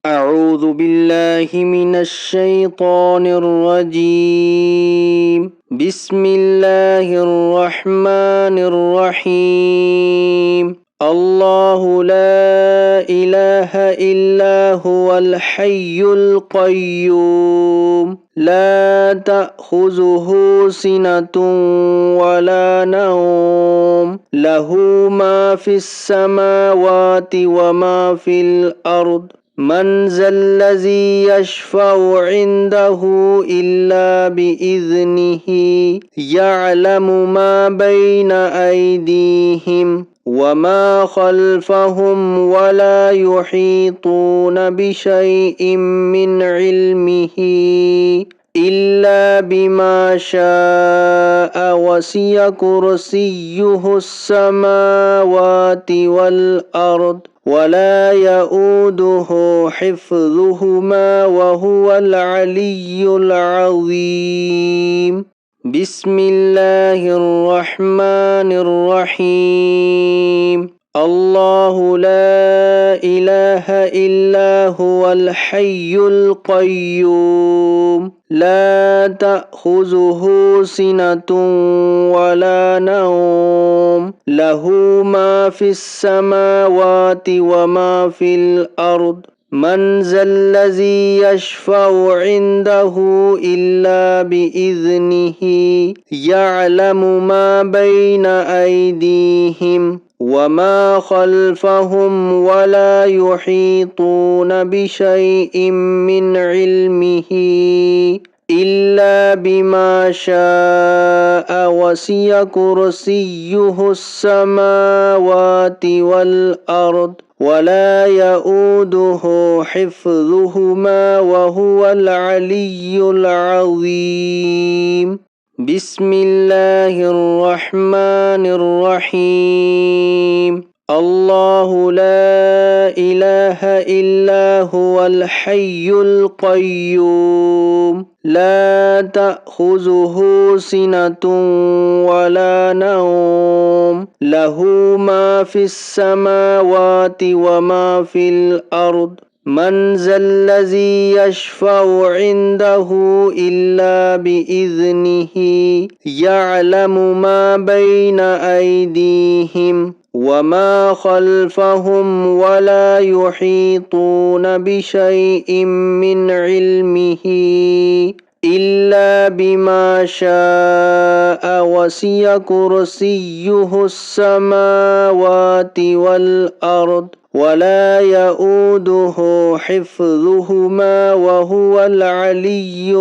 أعوذ بالله من الشيطان الرجيم. بسم الله الرحمن الرحيم. الله لا إله إلا هو الحي القيوم لا تأخذه سنة ولا نوم له ما في السماوات وما في الأرض من ذا الذي يشفع عنده إلا بإذنه يعلم ما بين أيديهم وما خلفهم ولا يحيطون بشيء من علمه إلا بما شاء وسع كرسيه السماوات والأرض ولا يؤوده حفظهما وهو العلي العظيم. بسم الله الرحمن الرحيم. الله لا إله إلا هو الحي القيوم لا تأخذه سنة ولا نوم له ما في السماوات وما في الأرض من ذا الذي يشفع عنده إلا بإذنه يعلم ما بين أيديهم وما خلفهم ولا يحيطون بشيء من علمه إلا بما شاء وسع كرسيه السماوات والأرض ولا يؤوده حفظهما وهو العلي العظيم. بسم الله الرحمن الرحيم. الله لا إله إلا هو الحي القيوم لا تأخذه سنة ولا نوم له ما في السماوات وما في الأرض من ذا الذي يشفع عنده إلا بإذنه يعلم ما بين أيديهم وما خلفهم ولا يحيطون بشيء من علمه إلا بما شاء وسع كرسيه السماوات والأرض ولا يؤوده حفظهما وهو العلي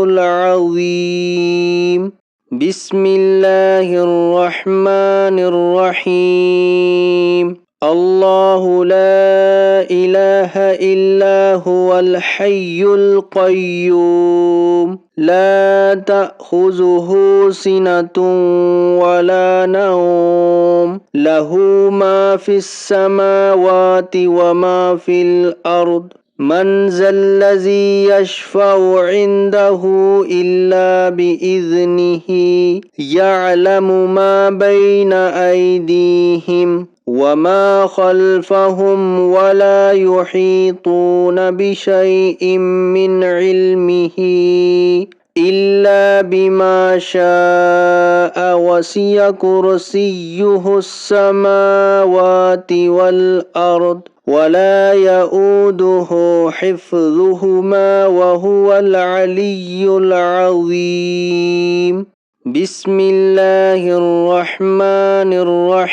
العظيم. بسم الله الرحمن الرحيم. الله لا إله إلا هو الحي القيوم لا تأخذه سنة ولا نوم له ما في السماوات وما في الأرض من ذا الذي يشفع عنده إلا بإذنه يعلم ما بين أيديهم وما خلفهم ولا يحيطون بشيء من علمه إلا بما شاء وسع كرسيه السماوات والأرض ولا يؤوده حفظهما وهو العلي العظيم. بسم الله الرحمن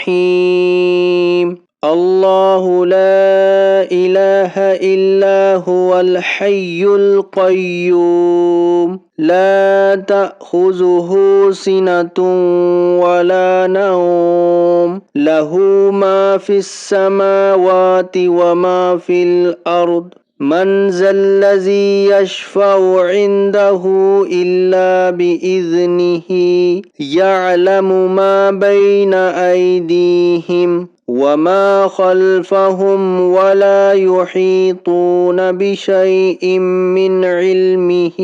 الرحيم. الله لا إله إلا هو الحي القيوم لا تأخذه سنة ولا نوم له ما في السماوات وما في الأرض من ذا الذي يشفع عنده إلا بإذنه يعلم ما بين أيديهم وما خلفهم ولا يحيطون بشيء من علمه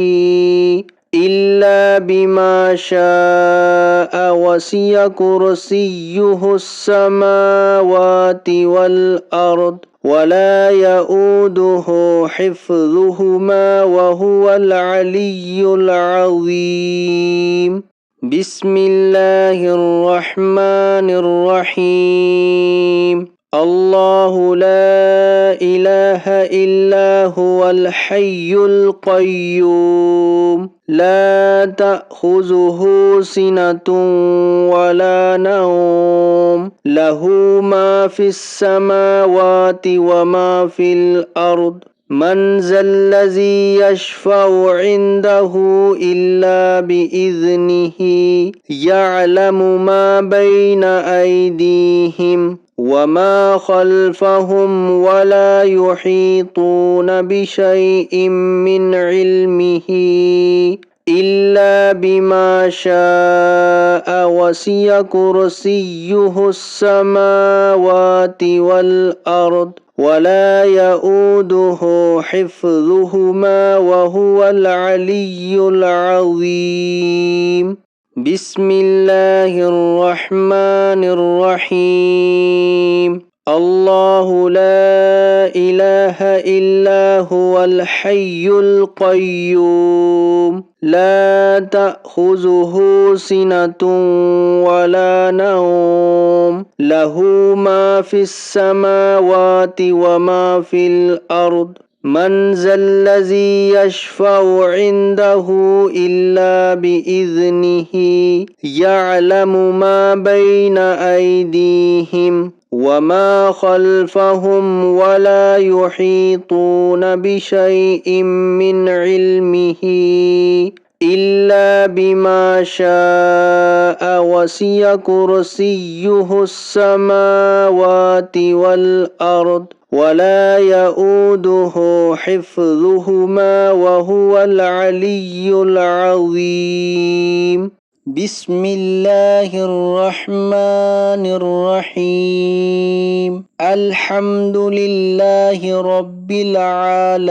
إلا بما شاء وسع كرسيه السماوات والأرض ولا يؤوده حفظهما وهو العلي العظيم بسم الله الرحمن الرحيم الله لا إله إلا هو الحي القيوم لا تأخذه سنة ولا نوم له ما في السماوات وما في الأرض من ذا الذي يشفع عنده إلا بإذنه يعلم ما بين أيديهم وما خلفهم ولا يحيطون بشيء من علمه إلا بما شاء وسع كرسيه السماوات والأرض ولا يؤوده حفظهما وهو العلي العظيم بسم الله الرحمن الرحيم الله لا إله إلا هو الحي القيوم لا تأخذه سنة ولا نوم له ما في السماوات وما في الأرض من ذا الذي يشفع عنده إلا بإذنه يعلم ما بين أيديهم وما خلفهم ولا يحيطون بشيء من علمه إلا بما شاء وسع كرسيه السماوات والأرض ولا يؤوده حفظهما وهو العلي العظيم بسم الله الرحمن الرحيم الحمد لله رب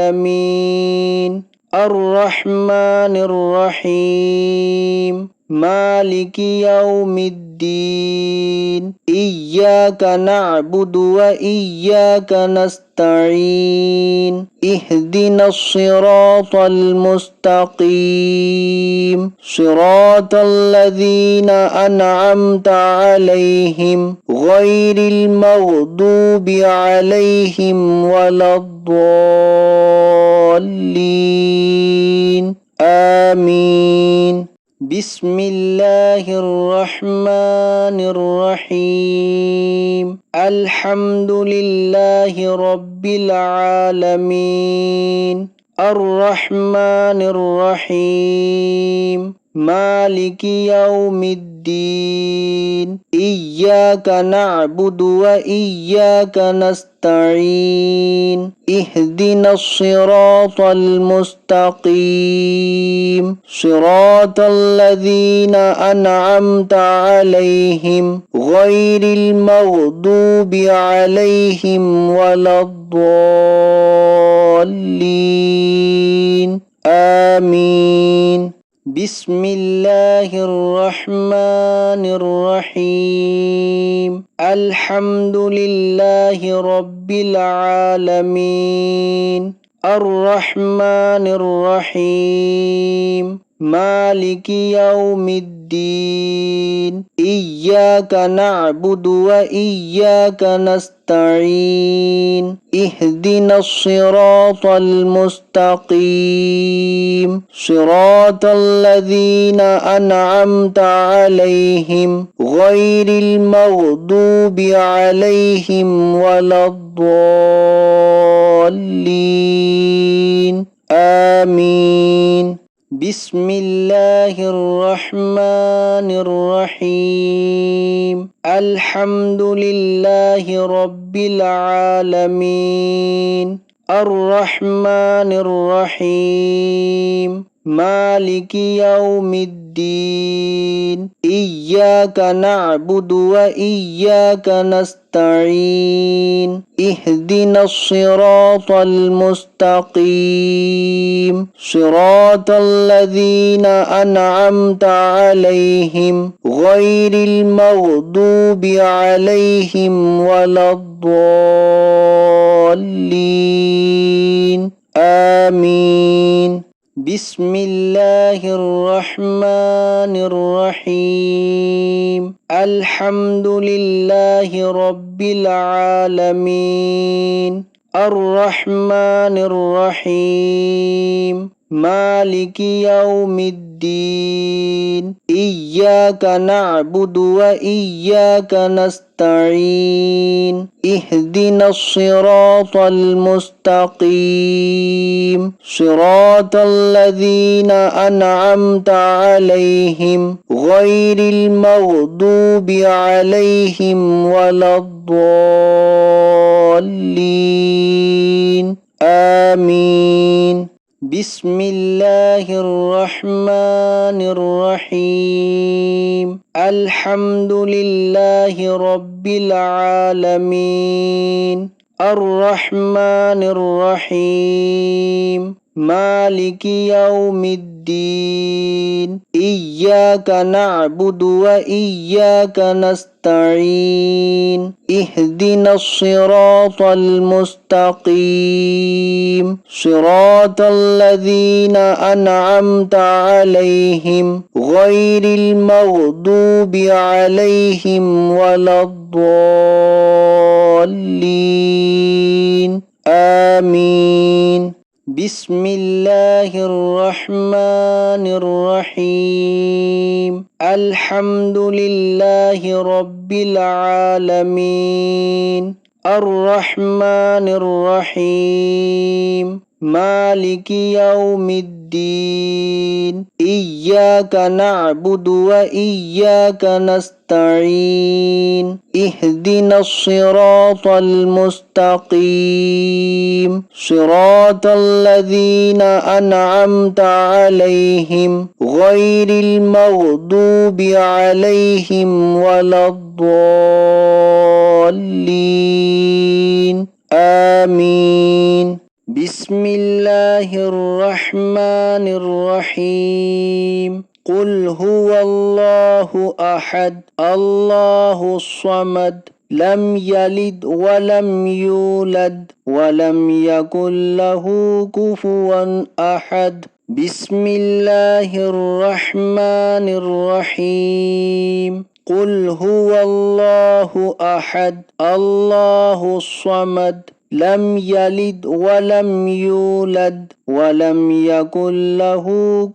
العالمين الرحمن الرحيم مالك يوم الدين إياك نعبد وإياك نستعين اهدنا الصراط المستقيم صراط الذين أنعمت عليهم غير المغضوب عليهم ولا الضالين آمين بسم الله الرحمن الرحيم الحمد لله رب العالمين الرحمن الرحيم مالك يوم الدين إياك نعبد وإياك نستعين اهدنا الصراط المستقيم صراط الذين أنعمت عليهم غير المغضوب عليهم ولا الضالين آمين بسم الله الرحمن الرحيم الحمد لله رب العالمين الرحمن الرحيم مالك يوم الدين إياك نعبد وإياك نستعين اهدنا الصراط المستقيم صراط الذين أنعمت عليهم غير المغضوب عليهم ولا الضالين آمين بسم الله الرحمن الرحيم الحمد لله رب العالمين الرحمن الرحيم مالك يوم الدين إياك نعبد وإياك نستعين اهدنا الصراط المستقيم صراط الذين أنعمت عليهم غير المغضوب عليهم ولا الضالين آمين بسم الله الرحمن الرحيم الحمد لله رب العالمين الرحمن الرحيم مالك يوم الدين إياك نعبد وإياك نستعين اهدنا الصراط المستقيم صراط الذين أنعمت عليهم غير المغضوب عليهم ولا الضالين آمين بسم الله الرحمن الرحيم الحمد لله رب العالمين الرحمن الرحيم مالك يوم الدين إياك نعبد وإياك نستعين اهدنا الصراط المستقيم صراط الذين أنعمت عليهم غير المغضوب عليهم ولا الضالين آمين بسم الله الرحمن الرحيم الحمد لله رب العالمين الرحمن الرحيم مالك يوم الدين إياك نعبد وإياك نستعين اهدنا الصراط المستقيم صراط الذين أنعمت عليهم غير المغضوب عليهم ولا الضالين آمين بسم الله الرحمن الرحيم قل هو الله أحد الله الصمد لم يلد ولم يولد ولم يكن له كفوا أحد بسم الله الرحمن الرحيم قل هو الله أحد الله الصمد لم يلد ولم يولد ولم يكن له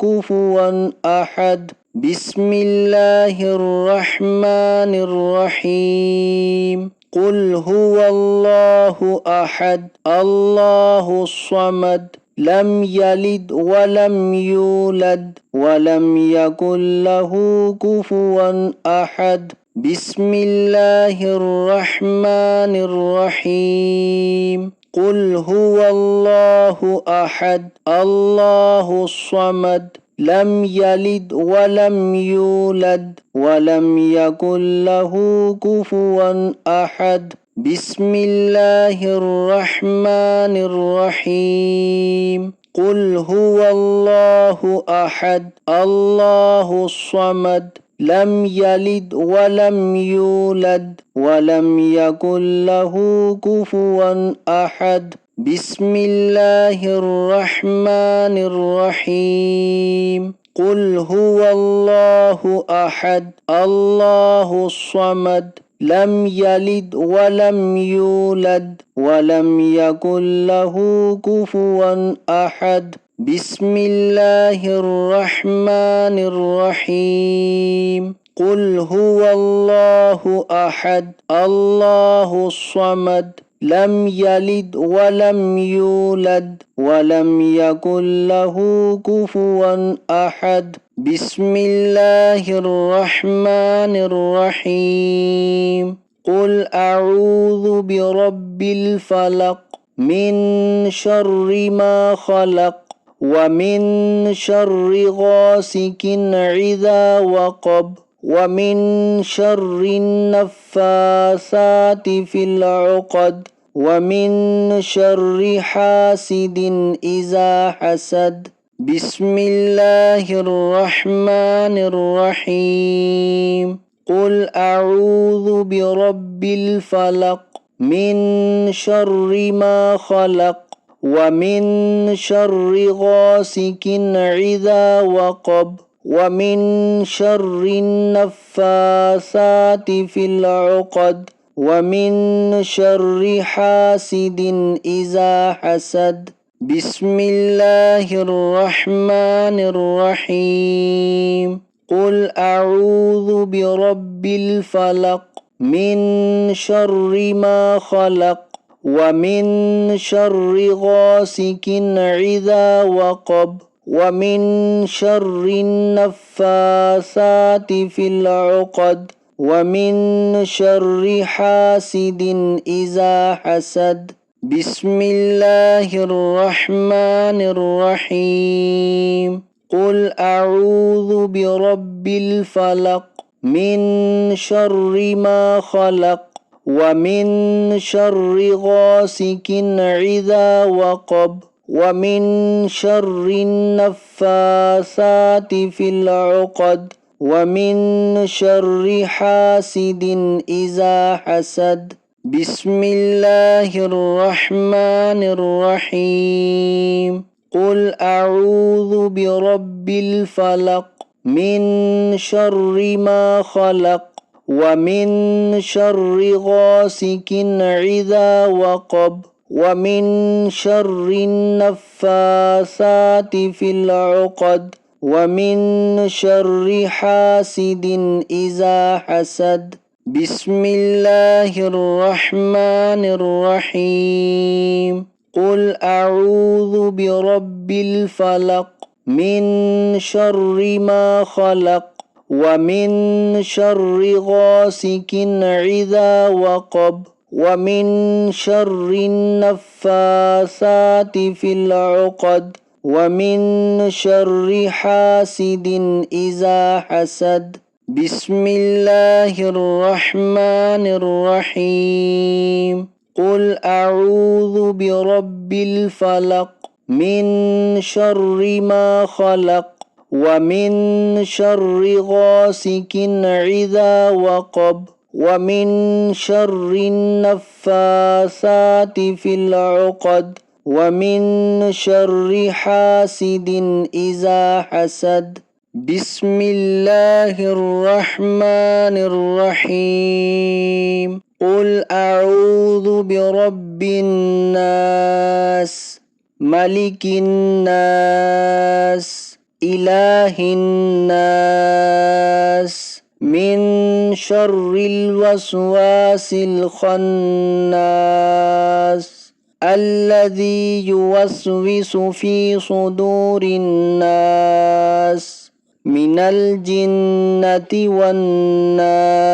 كفوا أحد بسم الله الرحمن الرحيم قل هو الله أحد الله الصمد لم يلد ولم يولد ولم يكن له كفوا أحد بسم الله الرحمن الرحيم قل هو الله أحد الله الصمد لم يلد ولم يولد ولم يكن له كفوا أحد بسم الله الرحمن الرحيم قل هو الله أحد الله الصمد لم يلد ولم يولد ولم يكن له كفوا أحد بسم الله الرحمن الرحيم قل هو الله أحد الله الصمد لم يلد ولم يولد ولم يكن له كفوا أحد بسم الله الرحمن الرحيم قل هو الله أحد الله الصمد لم يلد ولم يولد ولم يكن له كفوا أحد بسم الله الرحمن الرحيم قل أعوذ برب الفلق من شر ما خلق ومن شر غاسق إذا وقب ومن شر النفاثات في العقد ومن شر حاسد إذا حسد بسم الله الرحمن الرحيم قل أعوذ برب الفلق من شر ما خلق ومن شر غاسق إذا وقب ومن شر النفاثات في العقد ومن شر حاسد إذا حسد بسم الله الرحمن الرحيم قل أعوذ برب الفلق من شر ما خلق ومن شر غاسق إذا وقب ومن شر النفاثات في العقد ومن شر حاسد إذا حسد بسم الله الرحمن الرحيم قل أعوذ برب الفلق من شر ما خلق ومن شر غاسق إذا وقب ومن شر النفاثات في العقد ومن شر حاسد إذا حسد بسم الله الرحمن الرحيم قل أعوذ برب الفلق من شر ما خلق ومن شر غاسق إذا وقب ومن شر النفاثات في العقد ومن شر حاسد إذا حسد بسم الله الرحمن الرحيم قل أعوذ برب الفلق من شر ما خلق ومن شر غاسق إذا وقب ومن شر النفاثات في العقد ومن شر حاسد إذا حسد بسم الله الرحمن الرحيم قل أعوذ برب الفلق من شر ما خلق ومن شر غاسق إذا وقب ومن شر النفاثات في العقد ومن شر حاسد إذا حسد بسم الله الرحمن الرحيم قل أعوذ برب الناس ملك الناس إله الناس من شر الوسواس الخناس الذي يوسوس في صدور الناس من الجنة والناس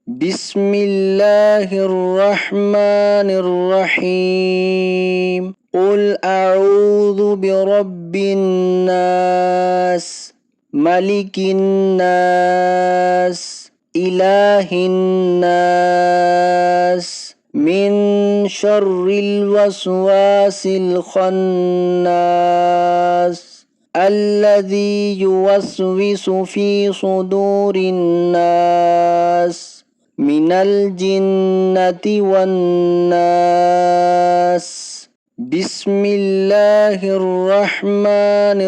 بسم الله الرحمن الرحيم قل أعوذ برب الناس ملك الناس إله الناس من شر الوسواس الخناس الذي يوسوس في صدور الناس من الجنة والناس بسم الله الرحمن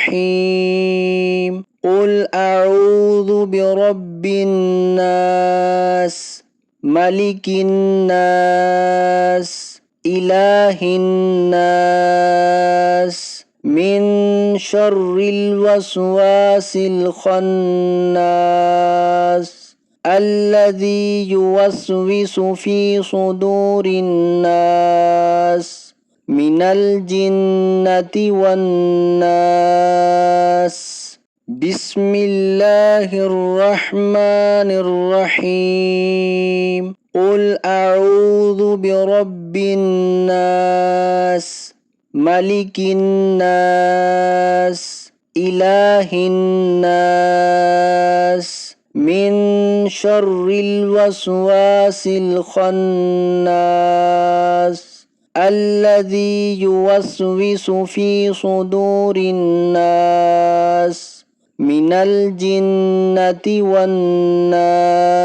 الرحيم قل أعوذ برب الناس ملك الناس إله الناس من شر الوسواس الخناس الذي يوسوس في صدور الناس من الجنة والناس بسم الله الرحمن الرحيم قل أعوذ برب الناس ملك الناس إله الناس من شر الوسواس الخناس الذي يوسوس في صدور الناس من الجنة والناس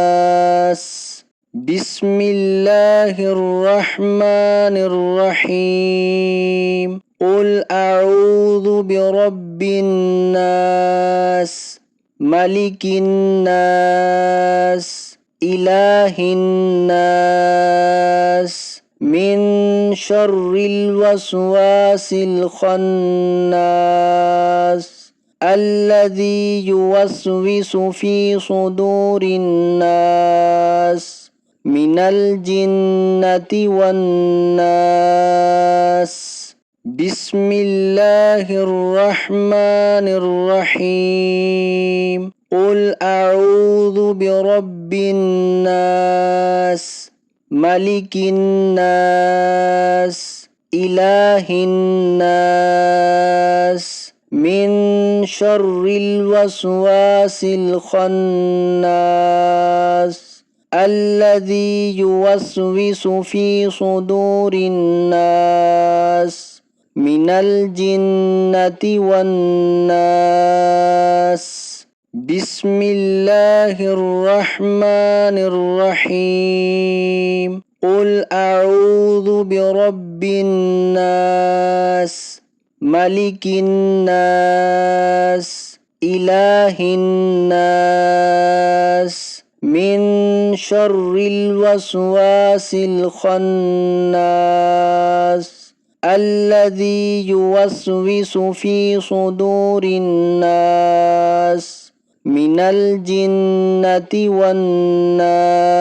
بسم الله الرحمن الرحيم قل أعوذ برب الناس ملك الناس إله الناس من شر الوسواس الخناس الذي يوسوس في صدور الناس من الجنة والناس بسم الله الرحمن الرحيم قل أعوذ برب الناس ملك الناس إله الناس من شر الوسواس الخناس الذي يوسوس في صدور الناس من الجنة والناس بسم الله الرحمن الرحيم قل أعوذ برب الناس ملك الناس إله الناس من شر الوسواس الخناس الذي يوسوس في صدور الناس من الجنة والناس